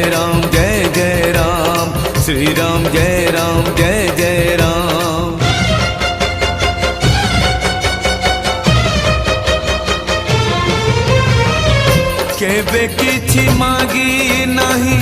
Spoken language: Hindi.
राम जय राम, श्री राम जय राम। केबे किछि मागी नहीं